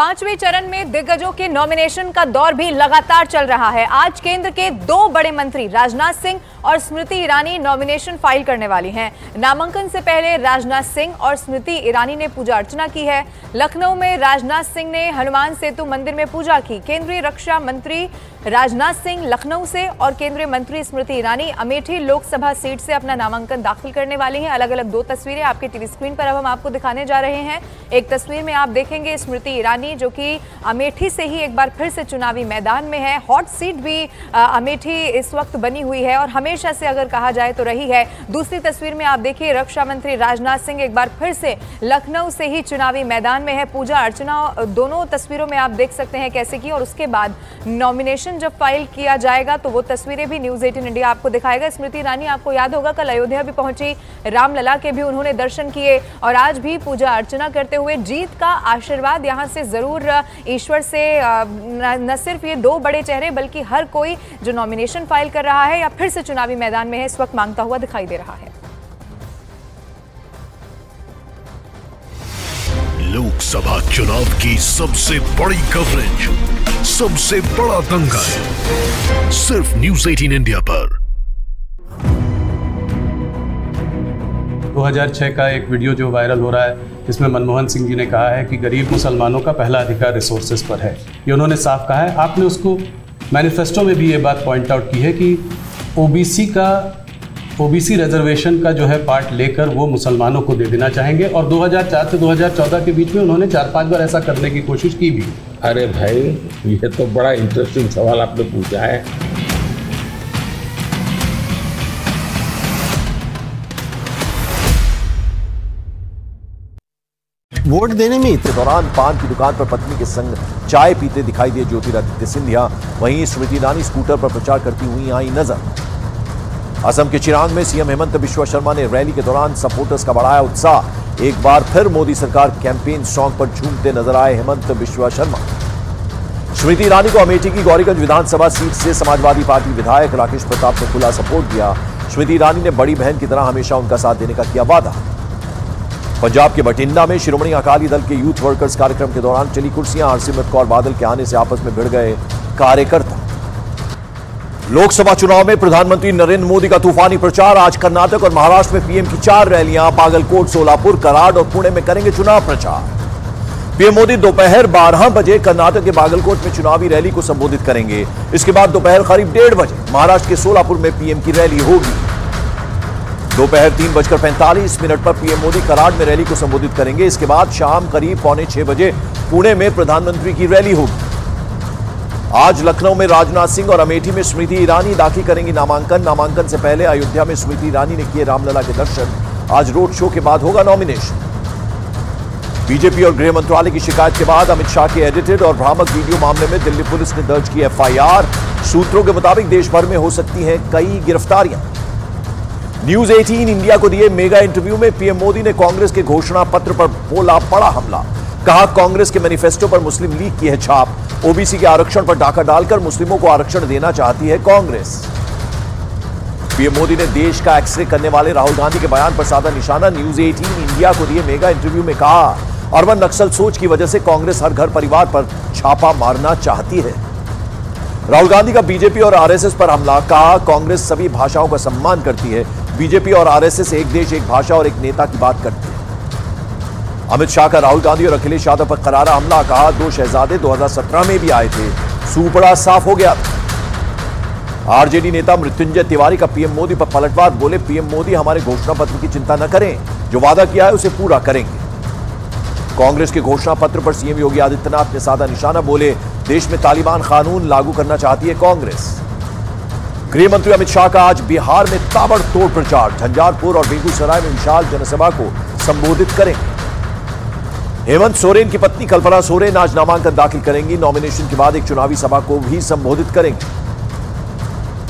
पांचवें चरण में दिग्गजों के नॉमिनेशन का दौर भी लगातार चल रहा है। आज केंद्र के दो बड़े मंत्री राजनाथ सिंह और स्मृति ईरानी नॉमिनेशन फाइल करने वाली हैं। नामांकन से पहले राजनाथ सिंह और स्मृति ईरानी ने पूजा अर्चना की है। लखनऊ में राजनाथ सिंह ने हनुमान सेतु मंदिर में पूजा की। केंद्रीय रक्षा मंत्री राजनाथ सिंह लखनऊ से और केंद्रीय मंत्री स्मृति ईरानी अमेठी लोकसभा सीट से अपना नामांकन दाखिल करने वाली हैं। अलग अलग दो तस्वीरें आपके टीवी स्क्रीन पर अब हम आपको दिखाने जा रहे हैं। एक तस्वीर में आप देखेंगे स्मृति ईरानी जो कि अमेठी से ही एक बार फिर से चुनावी मैदान में है। हॉट सीट भी अमेठी इस वक्त बनी हुई है और हमेशा से अगर कहा जाए तो रही है। दूसरी तस्वीर में आप देखिए रक्षा मंत्री राजनाथ सिंह एक बार फिर से लखनऊ से ही चुनावी मैदान में है। पूजा अर्चना दोनों तस्वीरों में आप देख सकते हैं कैसे की, और उसके बाद नॉमिनेशन जब फाइल किया जाएगा तो वो तस्वीरें भी न्यूज़ 18 इंडिया आपको दिखाएगा। स्मृति ईरानी आपको याद होगा कल अयोध्या भी पहुंची, रामलला के भी उन्होंने दर्शन किए और आज भी पूजा अर्चना करते हुए जीत का आशीर्वाद यहां से जरूर ईश्वर से न सिर्फ ये दो बड़े चेहरे बल्कि हर कोई जो नॉमिनेशन फाइल कर रहा है या फिर से चुनावी मैदान में है इस वक्त मांगता हुआ दिखाई दे रहा है। लोकसभा चुनाव की सबसे बड़ी कवरेज, सबसे बड़ा दंगल सिर्फ न्यूज़ 18 इंडिया पर। 2006 का एक वीडियो जो वायरल हो रहा है जिसमें मनमोहन सिंह जी ने कहा है कि गरीब मुसलमानों का पहला अधिकार रिसोर्सेज पर है, ये उन्होंने साफ कहा है। आपने उसको मैनिफेस्टो में भी ये बात पॉइंट आउट की है कि ओबीसी रिजर्वेशन का जो है पार्ट लेकर वो मुसलमानों को दे देना चाहेंगे और 2004 से 2014 के बीच में उन्होंने 4-5 बार ऐसा करने की कोशिश की भी। अरे भाई, ये तो बड़ा इंटरेस्टिंग सवाल आपने पूछा है। वोट देने में इस दौरान पान की दुकान पर पत्नी के संग चाय पीते दिखाई दिए ज्योतिरादित्य सिंधिया। वहीं स्मृति ईरानी स्कूटर पर प्रचार करती हुई आई नजर। असम के चिरांग में सीएम हेमंत बिश्वा शर्मा ने रैली के दौरान सपोर्टर्स का बढ़ाया उत्साह। एक बार फिर मोदी सरकार कैंपेन सॉन्ग पर झूमते नजर आए हेमंत बिश्वा शर्मा। स्मृति ईरानी को अमेठी की गौरीगंज विधानसभा सीट से समाजवादी पार्टी विधायक राकेश प्रताप ने खुला सपोर्ट दिया। स्मृति ईरानी ने बड़ी बहन की तरह हमेशा उनका साथ देने का किया वादा। पंजाब के बठिंडा में शिरोमणि अकाली दल के यूथ वर्कर्स कार्यक्रम के दौरान चली कुर्सियां। हरसिमरत कौर बादल के आने से आपस में भिड़ गए कार्यकर्ता। लोकसभा चुनाव में प्रधानमंत्री नरेंद्र मोदी का तूफानी प्रचार। आज कर्नाटक और महाराष्ट्र में पीएम की 4 रैलियां। बागलकोट, सोलापुर, कराड़ और पुणे में करेंगे चुनाव प्रचार। पीएम मोदी दोपहर 12 बजे कर्नाटक के बागलकोट में चुनावी रैली को संबोधित करेंगे। इसके बाद दोपहर करीब 1:30 बजे महाराष्ट्र के सोलापुर में पीएम की रैली होगी। दोपहर 3:45 पर पीएम मोदी कराड़ में रैली को संबोधित करेंगे। इसके बाद शाम करीब 5:45 बजे पुणे में प्रधानमंत्री की रैली होगी। आज लखनऊ में राजनाथ सिंह और अमेठी में स्मृति ईरानी दाखिल करेंगी नामांकन। नामांकन से पहले अयोध्या में स्मृति ईरानी ने किए रामलला के दर्शन। आज रोड शो के बाद होगा नॉमिनेशन। बीजेपी और गृह मंत्रालय की शिकायत के बाद अमित शाह के एडिटेड और भ्रामक वीडियो मामले में दिल्ली पुलिस ने दर्ज की एफआईआर। सूत्रों के मुताबिक देश भर में हो सकती हैं कई गिरफ्तारियां। न्यूज़ 18 इंडिया को दिए मेगा इंटरव्यू में पीएम मोदी ने कांग्रेस के घोषणा पत्र पर बोला बड़ा हमला। कहा कांग्रेस के मैनिफेस्टो पर मुस्लिम लीग की है छाप। ओबीसी के आरक्षण पर डाका डालकर मुस्लिमों को आरक्षण देना चाहती है कांग्रेस। पीएम मोदी ने देश का एक्सरे करने वाले राहुल गांधी के बयान पर साधा निशाना। न्यूज़ 18 इंडिया को दिए मेगा इंटरव्यू में कहा अर्बन नक्सल सोच की वजह से कांग्रेस हर घर परिवार पर छापा मारना चाहती है। राहुल गांधी का बीजेपी और आरएसएस पर हमला। कहा कांग्रेस सभी भाषाओं का सम्मान करती है। बीजेपी और आरएसएस एक देश एक भाषा और एक नेता की बात करते हैं। अमित शाह का राहुल गांधी और अखिलेश यादव पर करारा हमला। कहा 2 शहजादे 2017 में भी आए थे, सूपड़ा साफ हो गया था। आरजेडी नेता मृत्युंजय तिवारी का पीएम मोदी पर पलटवार। बोले पीएम मोदी हमारे घोषणा पत्र की चिंता न करें, जो वादा किया है उसे पूरा करेंगे। कांग्रेस के घोषणा पत्र पर सीएम योगी आदित्यनाथ ने साधा निशाना। बोले देश में तालिबान कानून लागू करना चाहती है कांग्रेस। गृह मंत्री अमित शाह का आज बिहार में ताबड़तोड़ प्रचार। झंझारपुर और बेगूसराय में विशाल जनसभा को संबोधित करेंगे। हेमंत सोरेन की पत्नी कल्पना सोरेन आज नामांकन दाखिल करेंगी। नॉमिनेशन के बाद एक चुनावी सभा को भी संबोधित करेंगे।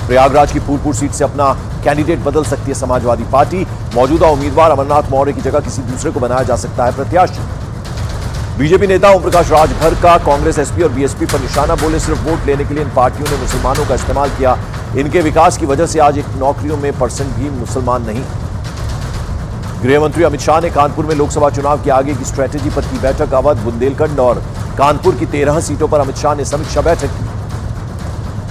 प्रयागराज की फूलपुर सीट से अपना कैंडिडेट बदल सकती है समाजवादी पार्टी। मौजूदा उम्मीदवार अमरनाथ मौर्य की जगह किसी दूसरे को बनाया जा सकता है प्रत्याशी। बीजेपी नेता ओम प्रकाश राजभर का कांग्रेस, एसपी और बीएसपी पर निशाना। बोले सिर्फ वोट लेने के लिए इन पार्टियों ने मुसलमानों का इस्तेमाल किया। इनके विकास की वजह से आज एक नौकरियों में % भी मुसलमान नहीं। गृह मंत्री अमित शाह ने कानपुर में लोकसभा चुनाव के आगे की स्ट्रेटेजी पर की बैठक। अवध, बुंदेलखंड और कानपुर की 13 सीटों पर अमित शाह ने समीक्षा बैठक की।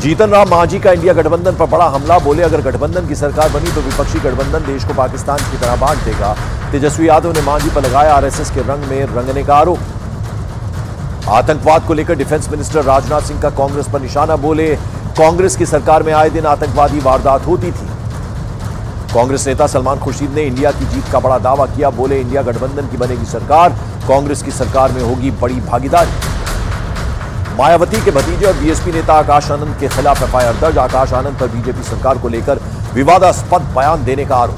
जीतन राम मांझी का इंडिया गठबंधन पर बड़ा हमला, बोले अगर गठबंधन की सरकार बनी तो विपक्षी गठबंधन देश को पाकिस्तान की तरह बांट देगा। तेजस्वी यादव ने मांझी पर लगाया आरएसएस के रंग में रंगने का आरोप। आतंकवाद को लेकर डिफेंस मिनिस्टर राजनाथ सिंह का कांग्रेस पर निशाना, बोले कांग्रेस की सरकार में आए दिन आतंकवादी वारदात होती थी। कांग्रेस नेता सलमान खुर्शीद ने इंडिया की जीत का बड़ा दावा किया, बोले इंडिया गठबंधन की बनेगी सरकार, कांग्रेस की सरकार में होगी बड़ी भागीदारी। मायावती के भतीजे और बीएसपी नेता आकाश आनंद के खिलाफ एफआईआर दर्ज, आकाश आनंद पर बीजेपी सरकार को लेकर विवादास्पद बयान देने का आरोप।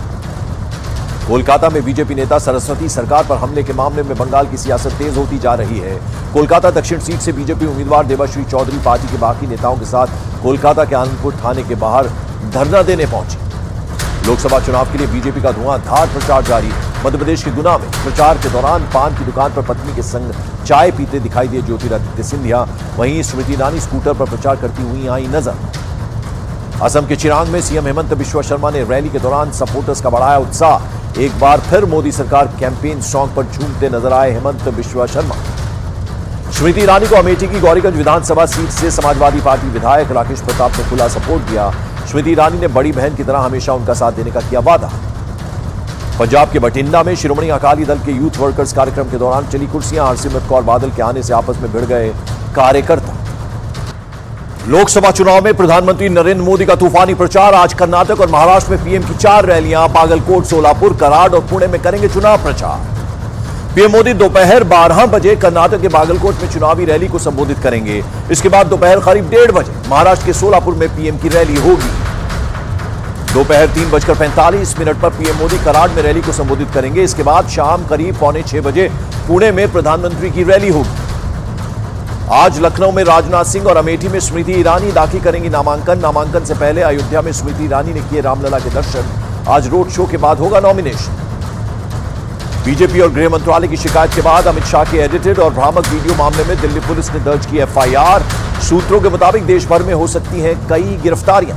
कोलकाता में बीजेपी नेता सरस्वती सरकार पर हमले के मामले में बंगाल की सियासत तेज होती जा रही है। कोलकाता दक्षिण सीट से बीजेपी उम्मीदवार देवाश्री चौधरी पार्टी के बाकी नेताओं के साथ कोलकाता के आनंदपुर थाने के बाहर धरना देने पहुंचे। लोकसभा चुनाव के लिए बीजेपी का धुआंधार प्रचार जारी। मध्य प्रदेश के गुना में प्रचार के दौरान पान की दुकान पर पत्नी के संग चाय पीते दिखाई दिए ज्योतिरादित्य सिंधिया। वहीं स्मृति ईरानी स्कूटर पर प्रचार करती हुई आई नजर। असम के चिरांग में सीएम हेमंत बिश्वा शर्मा ने रैली के दौरान सपोर्टर्स का बढ़ाया उत्साह। एक बार फिर मोदी सरकार कैंपेन सॉन्ग पर झूमते नजर आए हेमंत बिश्वा शर्मा। स्मृति ईरानी को अमेठी की गौरीगंज विधानसभा सीट से समाजवादी पार्टी विधायक राकेश प्रताप ने खुला सपोर्ट दिया। स्मृति ईरानी ने बड़ी बहन की तरह हमेशा उनका साथ देने का किया वादा। पंजाब के बठिंडा में शिरोमणि अकाली दल के यूथ वर्कर्स कार्यक्रम के दौरान चली कुर्सियां, हरसिमरत कौर बादल के आने से आपस में भिड़ गए कार्यकर्ता। लोकसभा चुनाव में प्रधानमंत्री नरेंद्र मोदी का तूफानी प्रचार। आज कर्नाटक और महाराष्ट्र में पीएम की 4 रैलियां, बागलकोट, सोलापुर, कराड़ और पुणे में करेंगे चुनाव प्रचार। पीएम मोदी दोपहर 12 बजे कर्नाटक के बागलकोट में चुनावी रैली को संबोधित करेंगे। इसके बाद दोपहर करीब 1:30 बजे महाराष्ट्र के सोलापुर में पीएम की रैली होगी। दोपहर 3:45 पर पीएम मोदी कराड़ में रैली को संबोधित करेंगे। इसके बाद शाम करीब 5:45 बजे पुणे में प्रधानमंत्री की रैली होगी। आज लखनऊ में राजनाथ सिंह और अमेठी में स्मृति ईरानी दाखिल करेंगी नामांकन से पहले अयोध्या में स्मृति ईरानी ने किए रामलला के दर्शन। आज रोड शो के बाद होगा नॉमिनेशन। बीजेपी और गृह मंत्रालय की शिकायत के बाद अमित शाह के एडिटेड और भ्रामक वीडियो मामले में दिल्ली पुलिस ने दर्ज की एफआईआर। सूत्रों के मुताबिक देश भर में हो सकती हैं कई गिरफ्तारियां।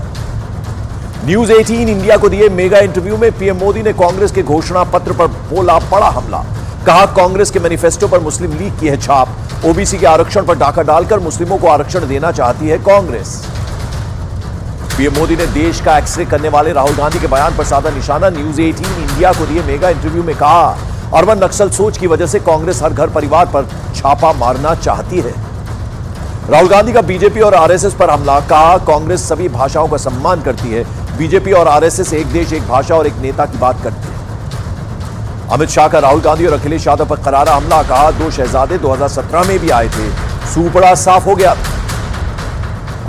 न्यूज 18 इंडिया को दिए मेगा इंटरव्यू में पीएम मोदी ने कांग्रेस के घोषणा पत्र पर बोला बड़ा हमला। कहा कांग्रेस के मैनिफेस्टो पर मुस्लिम लीग की है छाप। ओबीसी के आरक्षण पर डाका डालकर मुस्लिमों को आरक्षण देना चाहती है कांग्रेस। पीएम मोदी ने देश का एक्सरे करने वाले राहुल गांधी के बयान पर साधा निशाना। न्यूज 18 इंडिया को दिए मेगा इंटरव्यू में कहा अर्बन नक्सल सोच की वजह से कांग्रेस हर घर परिवार पर छापा मारना चाहती है। राहुल गांधी का बीजेपी और आरएसएस पर हमला। कहा कांग्रेस सभी भाषाओं का सम्मान करती है। बीजेपी और आरएसएस एक देश एक भाषा और एक नेता की बात करते हैं। अमित शाह का राहुल गांधी और अखिलेश यादव पर करारा हमला। कहा 2 शहजादे 2017 में भी आए थे, सूपड़ा साफ हो गया।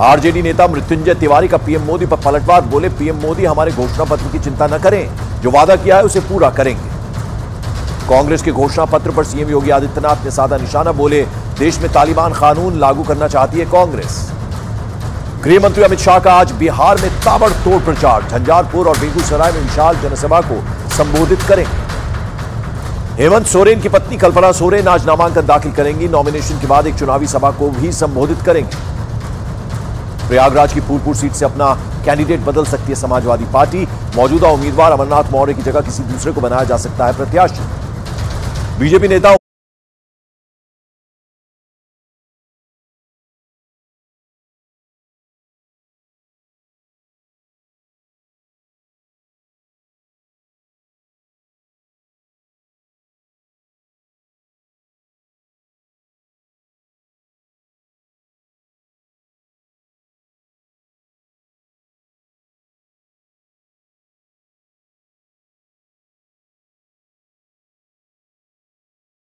आरजेडी नेता मृत्युंजय तिवारी का पीएम मोदी पर पलटवार। बोले पीएम मोदी हमारे घोषणा पत्र की चिंता न करें, जो वादा किया है उसे पूरा करेंगे। कांग्रेस के घोषणा पत्र पर सीएम योगी आदित्यनाथ ने साधा निशाना। बोले देश में तालिबान कानून लागू करना चाहती है कांग्रेस। गृह मंत्री अमित शाह का आज बिहार में ताबड़तोड़ प्रचार। झंझारपुर और बेगूसराय में विशाल जनसभा को संबोधित करेंगे। हेमंत सोरेन की पत्नी कल्पना सोरेन आज नामांकन दाखिल करेंगी। नॉमिनेशन के बाद एक चुनावी सभा को भी संबोधित करेंगे। प्रयागराज की फूलपुर सीट से अपना कैंडिडेट बदल सकती है समाजवादी पार्टी। मौजूदा उम्मीदवार अमरनाथ मौर्य की जगह किसी दूसरे को बनाया जा सकता है प्रत्याशी। बीजेपी नेता